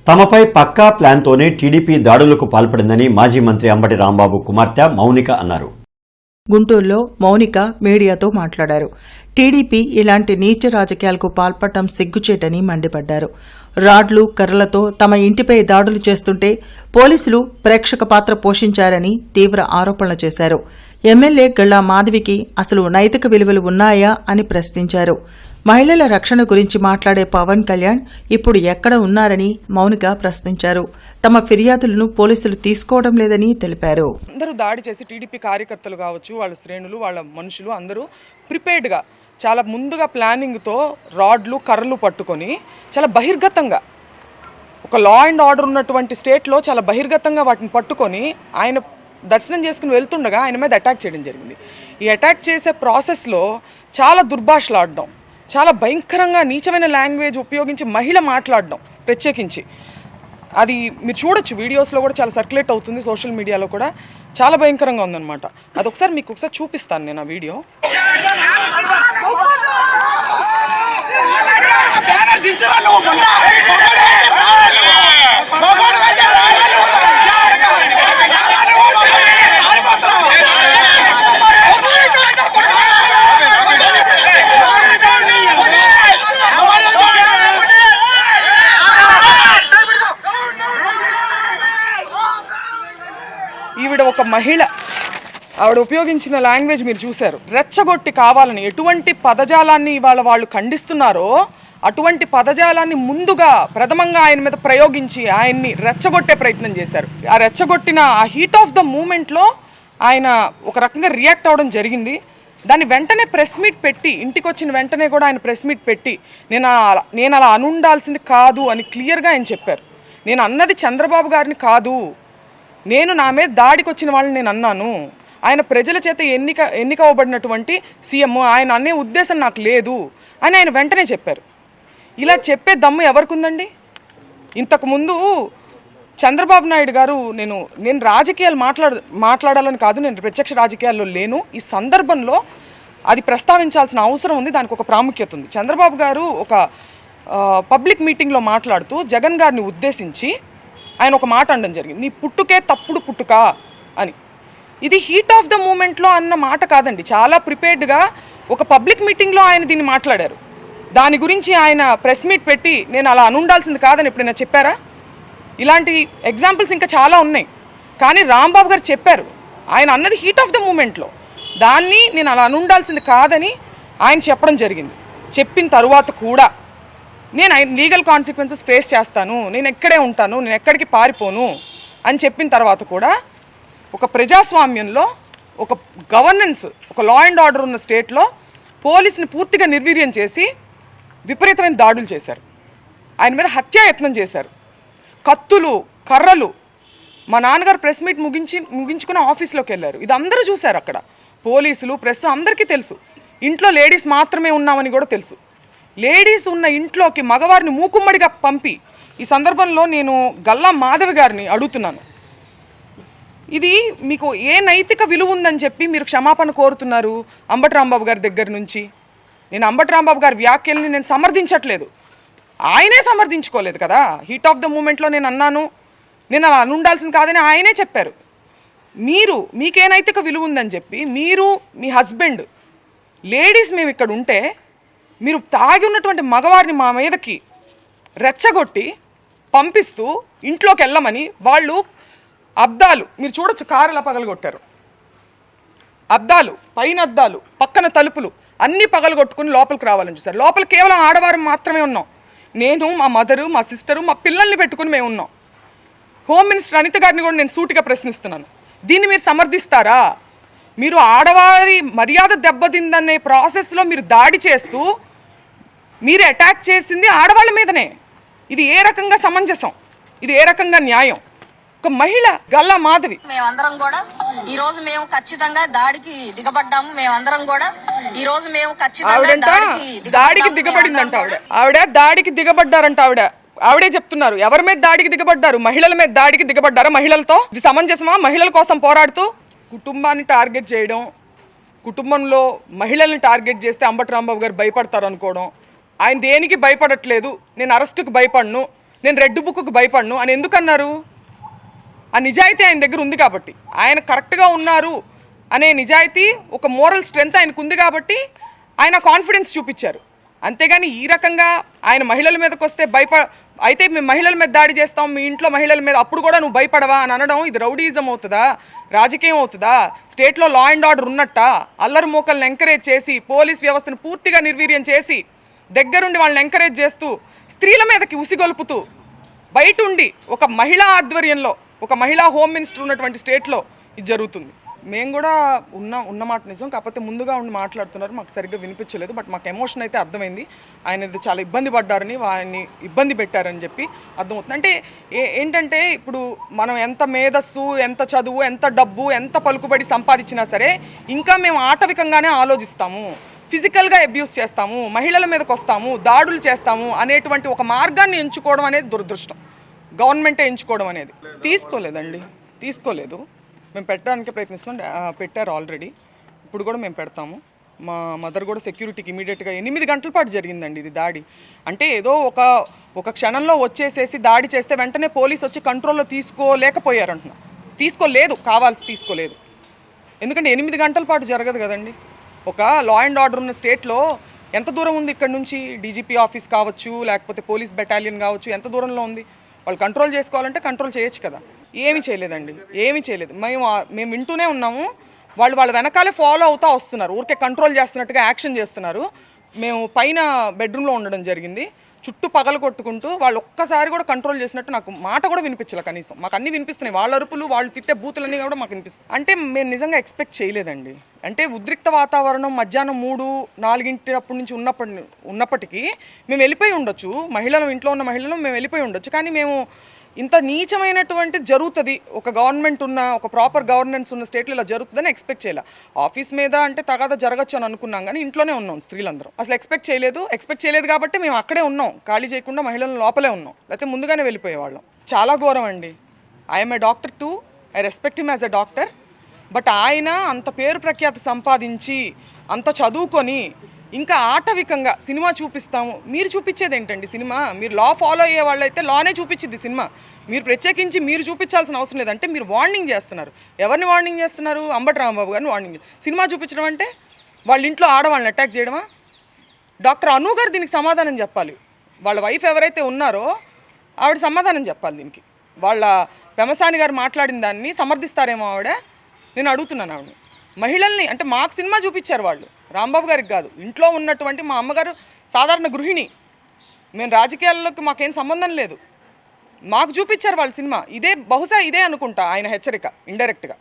తమపై పక్కా ప్లాన్తోనే టీడీపీ దాడులకు పాల్పడిందని మాజీ మంత్రి అంబటి రాంబాబు కుమార్తె మౌనిక అన్నారు. గుంటూరులో మౌనిక మీడియాతో మాట్లాడారు. టీడీపీ ఇలాంటి నీచ రాజకీయాలకు పాల్పడటం సిగ్గుచేటని మండిపడ్డారు. రాడ్లు కర్రలతో తమ ఇంటిపై దాడులు చేస్తుంటే పోలీసులు ప్రేక్షక పాత్ర పోషించారని తీవ్ర ఆరోపణలు చేశారు. ఎమ్మెల్యే గళ్లా మాధవికి అసలు నైతిక విలువలు ఉన్నాయా అని ప్రశ్నించారు. మహిళల రక్షణ గురించి మాట్లాడే పవన్ కళ్యాణ్ ఇప్పుడు ఎక్కడ ఉన్నారని మౌనిక ప్రశ్నించారు. తమ ఫిర్యాదులను పోలీసులు తీసుకోవడం లేదని తెలిపారు. అందరూ దాడి చేసి టీడీపీ కార్యకర్తలు కావచ్చు, వాళ్ళ శ్రేణులు, వాళ్ళ మనుషులు అందరూ ప్రిపేర్డ్గా చాలా ముందుగా ప్లానింగ్తో రాడ్లు కర్రలు పట్టుకొని చాలా బహిర్గతంగా ఒక లా అండ్ ఆర్డర్ ఉన్నటువంటి స్టేట్లో చాలా బహిర్గతంగా వాటిని పట్టుకొని ఆయన దర్శనం చేసుకుని వెళ్తుండగా ఆయన మీద అటాక్ చేయడం జరిగింది. ఈ అటాక్ చేసే ప్రాసెస్లో చాలా దుర్భాషలాడడం, చాలా భయంకరంగా నీచమైన లాంగ్వేజ్ ఉపయోగించి మహిళ మాట్లాడడం, ప్రత్యేకించి అది మీరు చూడొచ్చు, వీడియోస్లో కూడా చాలా సర్క్యులేట్ అవుతుంది, సోషల్ మీడియాలో కూడా చాలా భయంకరంగా ఉందన్నమాట. అది ఒకసారి మీకు ఒకసారి చూపిస్తాను నేను ఆ వీడియో. ఈవిడ ఒక మహిళ, ఆవిడ ఉపయోగించిన లాంగ్వేజ్ మీరు చూశారు. రెచ్చగొట్టి కావాలని ఎటువంటి పదజాలాన్ని ఇవాళ వాళ్ళు ఖండిస్తున్నారో అటువంటి పదజాలాన్ని ముందుగా ప్రథమంగా ఆయన మీద ప్రయోగించి ఆయన్ని రెచ్చగొట్టే ప్రయత్నం చేశారు. ఆ రెచ్చగొట్టిన ఆ హీట్ ఆఫ్ ద మూమెంట్లో ఆయన ఒక రకంగా రియాక్ట్ అవ్వడం జరిగింది. దాన్ని వెంటనే ప్రెస్ మీట్ పెట్టి, ఇంటికి వచ్చిన వెంటనే కూడా ఆయన ప్రెస్ మీట్ పెట్టి నేను అలా అనుండాల్సింది కాదు అని క్లియర్గా ఆయన చెప్పారు. నేను అన్నది చంద్రబాబు గారిని కాదు, నేను నా మీద దాడికి వచ్చిన వాళ్ళని నేను అన్నాను, ఆయన ప్రజల చేత ఎన్నిక అవ్వబడినటువంటి సీఎం, ఆయన అనే ఉద్దేశం నాకు లేదు అని ఆయన వెంటనే చెప్పారు. ఇలా చెప్పే దమ్ము ఎవరికి ఉందండి? ఇంతకుముందు చంద్రబాబు నాయుడు గారు నేను రాజకీయాలు మాట్లాడాలని కాదు, నేను ప్రత్యక్ష రాజకీయాల్లో లేను, ఈ సందర్భంలో అది ప్రస్తావించాల్సిన అవసరం ఉంది, దానికి ఒక ప్రాముఖ్యత ఉంది. చంద్రబాబు గారు ఒక పబ్లిక్ మీటింగ్లో మాట్లాడుతూ జగన్ గారిని ఉద్దేశించి ఆయన ఒక మాట అనడం జరిగింది, నీ పుట్టుకే తప్పుడు పుట్టుక అని. ఇది హీట్ ఆఫ్ ద మూమెంట్లో అన్న మాట కాదండి, చాలా ప్రిపేర్డ్గా ఒక పబ్లిక్ మీటింగ్లో ఆయన దీన్ని మాట్లాడారు. దాని గురించి ఆయన ప్రెస్ మీట్ పెట్టి నేను అలా అనుండాల్సింది కాదని ఎప్పుడైనా చెప్పారా? ఇలాంటి ఎగ్జాంపుల్స్ ఇంకా చాలా ఉన్నాయి. కానీ రాంబాబు గారు చెప్పారు, ఆయన అన్నది హీట్ ఆఫ్ ద మూమెంట్లో, దాన్ని నేను అలా అనుండాల్సింది కాదని ఆయన చెప్పడం జరిగింది. చెప్పిన తరువాత కూడా నేను లీగల్ కాన్సిక్వెన్సెస్ ఫేస్ చేస్తాను, నేను ఎక్కడే ఉంటాను, నేను ఎక్కడికి పారిపోను అని చెప్పిన తర్వాత కూడా ఒక ప్రజాస్వామ్యంలో, ఒక గవర్నెన్స్, ఒక లా అండ్ ఆర్డర్ ఉన్న స్టేట్లో పోలీసుని పూర్తిగా నిర్వీర్యం చేసి విపరీతమైన దాడులు చేశారు. ఆయన మీద హత్యాయత్నం చేశారు. కత్తులు, కర్రలు. మా నాన్నగారు ప్రెస్ మీట్ ముగించుకుని ఆఫీస్లోకి వెళ్ళారు. ఇది అందరూ చూశారు అక్కడ, పోలీసులు, ప్రెస్ అందరికీ తెలుసు. ఇంట్లో లేడీస్ మాత్రమే ఉన్నామని కూడా తెలుసు. లేడీస్ ఉన్న ఇంట్లోకి మగవారిని మూకుమ్మడిగా పంపి, ఈ సందర్భంలో నేను గల్లా మాధవి గారిని అడుగుతున్నాను, ఇది మీకు ఏ నైతిక విలువ ఉందని చెప్పి మీరు క్షమాపణ కోరుతున్నారు అంబటి రాంబాబు గారి దగ్గర నుంచి? నేను అంబటి రాంబాబు గారి వ్యాఖ్యల్ని నేను సమర్థించట్లేదు, ఆయనే సమర్థించుకోలేదు కదా. హీట్ ఆఫ్ ద మూమెంట్లో నేను అన్నాను, నేను అలా అనుండాల్సింది కాదని ఆయనే చెప్పారు. మీకే నైతిక విలువ ఉందని చెప్పి మీరు, మీ హస్బెండ్, లేడీస్ మేము ఇక్కడ ఉంటే మీరు తాగి ఉన్నటువంటి మగవారిని మా మీదకి రెచ్చగొట్టి పంపిస్తూ ఇంట్లోకి వెళ్ళమని వాళ్ళు అద్దాలు మీరు చూడొచ్చు, కారు ఎలా పగలగొట్టారు, అద్దాలు, పైన అద్దాలు, పక్కన తలుపులు అన్నీ పగలగొట్టుకుని లోపలికి రావాలని చూశారు. లోపల కేవలం ఆడవారు మాత్రమే ఉన్నాం. నేను, మా మదరు, మా సిస్టరు, మా పిల్లల్ని పెట్టుకుని మేము ఉన్నాం. హోమ్ మినిస్టర్ అనిత గారిని కూడా నేను సూటిగా ప్రశ్నిస్తున్నాను, దీన్ని మీరు సమర్థిస్తారా? మీరు ఆడవారి మర్యాద దెబ్బతిందనే ప్రాసెస్లో మీరు దాడి చేస్తూ మీరు అటాక్ చేసింది ఆడవాళ్ళ మీదనే. ఇది ఏ రకంగా సమంజసం? ఇది ఏ రకంగా న్యాయం? ఒక మహిళ గల్లా మాధవి, మేమందరం కూడా ఈ రోజు మేము ఖచ్చితంగా దాడికి దిగబడ్డాము. మేమందరం కూడా ఈ రోజు మేము దాడికి దిగబడిందంట. ఆవిడ దాడికి దిగబడ్డారంట. ఆవిడే చెప్తున్నారు. ఎవరి మీద దాడికి దిగబడ్డారు? మహిళల మీద దాడికి దిగబడ్డారా? మహిళలతో ఇది సమంజసమా? మహిళల కోసం పోరాడుతూ కుటుంబాన్ని టార్గెట్ చేయడం, కుటుంబంలో మహిళల్ని టార్గెట్ చేస్తే అంబటి రాంబాబు గారు భయపడతారు అనుకోవడం. ఆయన దేనికి భయపడట్లేదు, నేను అరెస్టుకు భయపడను, నేను రెడ్ బుక్కు భయపడను అని ఎందుకన్నారు? ఆ నిజాయితీ ఆయన దగ్గర ఉంది కాబట్టి, ఆయన కరెక్ట్గా ఉన్నారు అనే నిజాయితీ, ఒక మోరల్ స్ట్రెంగ్త్ ఆయనకు ఉంది కాబట్టి ఆయన కాన్ఫిడెన్స్ చూపించారు. అంతేగాని ఈ రకంగా ఆయన మహిళల మీదకి వస్తే అయితే మేము మహిళల మీద దాడి చేస్తాం, మీ ఇంట్లో మహిళల మీద, అప్పుడు కూడా నువ్వు భయపడవా అని అనడం ఇది రౌడీజం అవుతుందా, రాజకీయం అవుతుందా? స్టేట్లో లా అండ్ ఆర్డర్ ఉన్నట్ట అల్లరి మూకల్ని ఎంకరేజ్ చేసి, పోలీస్ వ్యవస్థను పూర్తిగా నిర్వీర్యం చేసి, దగ్గరుండి వాళ్ళని ఎంకరేజ్ చేస్తూ, స్త్రీల మీదకి ఉసిగొలుపుతూ, బయట ఉండి ఒక మహిళా ఆధ్వర్యంలో ఒక మహిళా హోమ్ మినిస్టర్ ఉన్నటువంటి స్టేట్లో ఇది జరుగుతుంది. మేము కూడా ఉన్న మాట నిజం, కాకపోతే ముందుగా ఉండి మాట్లాడుతున్నారు, మాకు సరిగ్గా వినిపించలేదు. బట్ మాకు ఎమోషన్ అయితే అర్థమైంది, ఆయన చాలా ఇబ్బంది పడ్డారని, వారిని ఇబ్బంది పెట్టారని చెప్పి అర్థమవుతుంది. అంటే ఏంటంటే ఇప్పుడు మనం ఎంత మేధస్సు, ఎంత చదువు, ఎంత డబ్బు, ఎంత పలుకుబడి సంపాదించినా సరే ఇంకా మేము ఆటవికంగానే ఆలోచిస్తాము, ఫిజికల్గా అబ్యూస్ చేస్తాము, మహిళల మీదకి వస్తాము, దాడులు చేస్తాము అనేటువంటి ఒక మార్గాన్ని ఎంచుకోవడం అనేది దురదృష్టం. గవర్నమెంటే ఎంచుకోవడం అనేది తీసుకోలేదు. మేము పెట్టడానికి ప్రయత్నిస్తున్నాం, పెట్టారు ఆల్రెడీ, ఇప్పుడు కూడా మేము పెడతాము. మా మదర్ కూడా సెక్యూరిటీకి ఇమీడియట్గా 8 గంటల పాటు జరిగిందండి ఇది దాడి. అంటే ఏదో ఒక క్షణంలో వచ్చేసేసి దాడి చేస్తే వెంటనే పోలీసు వచ్చి కంట్రోల్లో తీసుకోలేకపోయారంటున్నా, తీసుకోలేదు. ఎందుకంటే 8 గంటల పాటు జరగదు కదండి. ఒక లా అండ్ ఆర్డర్ ఉన్న స్టేట్లో ఎంత దూరం ఉంది ఇక్కడ నుంచి? డీజీపీ ఆఫీస్ కావచ్చు, లేకపోతే పోలీస్ బెటాలియన్ కావచ్చు, ఎంత దూరంలో ఉంది? వాళ్ళు కంట్రోల్ చేసుకోవాలంటే కంట్రోల్ చేయొచ్చు కదా. ఏమీ చేయలేదు. మేము వింటూనే ఉన్నాము, వాళ్ళ వెనకాలే ఫాలో అవుతూ వస్తున్నారు, ఊరికే కంట్రోల్ చేస్తున్నట్టుగా యాక్షన్ చేస్తున్నారు. మేము పైన బెడ్రూమ్లో ఉండడం జరిగింది, చుట్టూ పగలు కొట్టుకుంటూ వాళ్ళు ఒక్కసారి కూడా కంట్రోల్ చేసినట్టు నాకు మాట కూడా వినిపించలే. కనీసం మాకు అన్నీ వినిపిస్తున్నాయి, వాళ్ళ అరుపులు, వాళ్ళు తిట్టే బూతులన్నీ కూడా మాకు వినిపిస్తున్నాయి. అంటే మేము నిజంగా ఎక్స్పెక్ట్ చేయలేదండి. అంటే ఉద్రిక్త వాతావరణం మధ్యాహ్నం 3-4 అప్పటి నుంచి ఉన్నప్పటికీ మేము వెళ్ళిపోయి ఉండొచ్చు, ఇంట్లో ఉన్న మహిళలు మేము వెళ్ళిపోయి ఉండొచ్చు. కానీ మేము ఇంత నీచమైనటువంటి జరుగుతుంది, ఒక గవర్నమెంట్ ఉన్న, ఒక ప్రాపర్ గవర్నెన్స్ ఉన్న స్టేట్లో ఇలా జరుగుతుందని ఎక్స్పెక్ట్ చేయలే. ఆఫీస్ మీద అంటే తగాదా జరగచ్చు అని అనుకున్నాం, కానీ ఇంట్లోనే ఉన్నాం స్త్రీలందరూ. అసలు ఎక్స్పెక్ట్ చేయలేదు కాబట్టి మేము అక్కడే ఉన్నాం, ఖాళీ చేయకుండా మహిళలను లోపలే ఉన్నాం, లేకపోతే ముందుగానే వెళ్ళిపోయేవాళ్ళం. చాలా ఘోరం అండి. I'm a doctor two, I respect him as a doctor. But ఆయన అంత పేరు ప్రఖ్యాతి సంపాదించి, అంత చదువుకొని, ఇంకా ఆటవికంగా సినిమా చూపిస్తాము. మీరు చూపించేది ఏంటండి సినిమా? మీరు లా ఫాలో అయ్యే వాళ్ళైతే లానే చూపించింది సినిమా. మీరు ప్రత్యేకించి మీరు చూపించాల్సిన అవసరం లేదంటే మీరు వార్నింగ్ చేస్తున్నారు. ఎవరిని వార్నింగ్ చేస్తున్నారు? అంబటి రాంబాబు గారిని వార్నింగ్. సినిమా చూపించడం అంటే వాళ్ళ ఇంట్లో ఆడవాళ్ళని అటాక్ చేయడమా? డాక్టర్ అను గారు దీనికి సమాధానం చెప్పాలి. వాళ్ళ వైఫ్ ఎవరైతే ఉన్నారో ఆవిడ సమాధానం చెప్పాలి దీనికి. వాళ్ళ పెమసాని గారు మాట్లాడిన దాన్ని సమర్థిస్తారేమో ఆవిడ? నేను అడుగుతున్నాను ఆవిడ. మహిళల్ని అంటే మాకు సినిమా చూపించారు వాళ్ళు, రాంబాబు గారికి కాదు. ఇంట్లో ఉన్నటువంటి మా అమ్మగారు సాధారణ గృహిణి, మేము రాజకీయాల్లోకి మాకేం సంబంధం లేదు, మాకు చూపించారు వాళ్ళ సినిమా. బహుశా ఇదే అనుకుంటా ఆయన హెచ్చరిక ఇండైరెక్ట్గా.